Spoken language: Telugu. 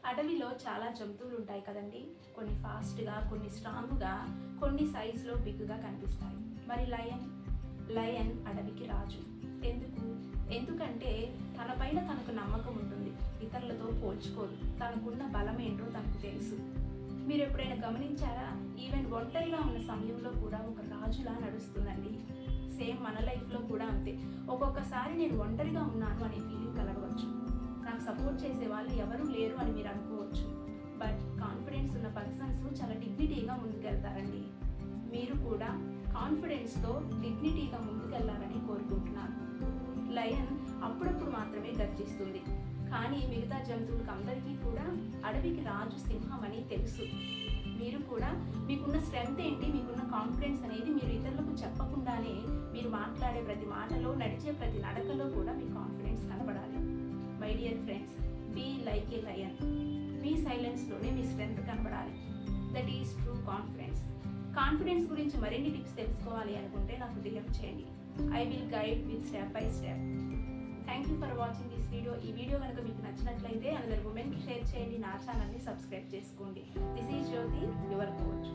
అడవిలో చాలా జంతువులు ఉంటాయి కదండి. కొన్ని ఫాస్ట్గా, కొన్ని స్ట్రాంగ్గా, కొన్ని సైజులో బిగ్గా కనిపిస్తాయి. మరి లయన్ అడవికి రాజు. ఎందుకంటే తనపైన తనకు నమ్మకం ఉంటుంది. ఇతరులతో పోల్చుకోదు. తనకున్న బలం ఏంటో తనకు తెలుసు. మీరు ఎప్పుడైనా గమనించారా? ఈవెన్ ఒంటరిగా ఉన్న సమయంలో కూడా ఒక రాజులా నడుస్తుందండి. సేమ్ మన లైఫ్లో కూడా అంతే. ఒక్కొక్కసారి నేను ఒంటరిగా ఉన్నాను అనే ఫీలింగ్ కలగవచ్చు. నాకు సపోర్ట్ చేసే వాళ్ళు ఎవరూ లేరు అని మీరు అనుకోవచ్చు. బట్ కాన్ఫిడెన్స్ ఉన్న పర్సన్స్ చాలా డిగ్నిటీగా ముందుకెళ్తారండి. మీరు కూడా కాన్ఫిడెన్స్తో డిగ్నిటీగా ముందుకెళ్లాలని కోరుకుంటున్నాను. లయన్ అప్పుడప్పుడు మాత్రమే గర్జిస్తుంది, కానీ మిగతా జంతువులకు అందరికీ కూడా అడవికి రాజు సింహం అని తెలుసు. మీరు కూడా మీకున్న స్ట్రెంగ్త్ ఏంటి, మీకున్న కాన్ఫిడెన్స్ అనేది మీరు ఇతరులకు చెప్పకుండానే మీరు మాట్లాడే ప్రతి మాటలో, నడిచే ప్రతి నడకలో కూడా మీ కాన్ఫిడెన్స్ కనబడాలి. My dear friends, be like a lion. మీ సైలెన్స్లోనే మీ స్ట్రెంగ్త్ కనబడాలి. That is true confidence. Confidence గురించి మరిన్ని టిప్స్ తెలుసుకోవాలి అనుకుంటే నాకు DM చేయండి. I will guide with step by step. Thank you for watching this video. ఈ వీడియో కనుక మీకు నచ్చినట్లయితే అందరు ఉమెన్కి షేర్ చేయండి. నా ఛానల్ని సబ్స్క్రైబ్ చేసుకోండి. This is Jyothi, your coach.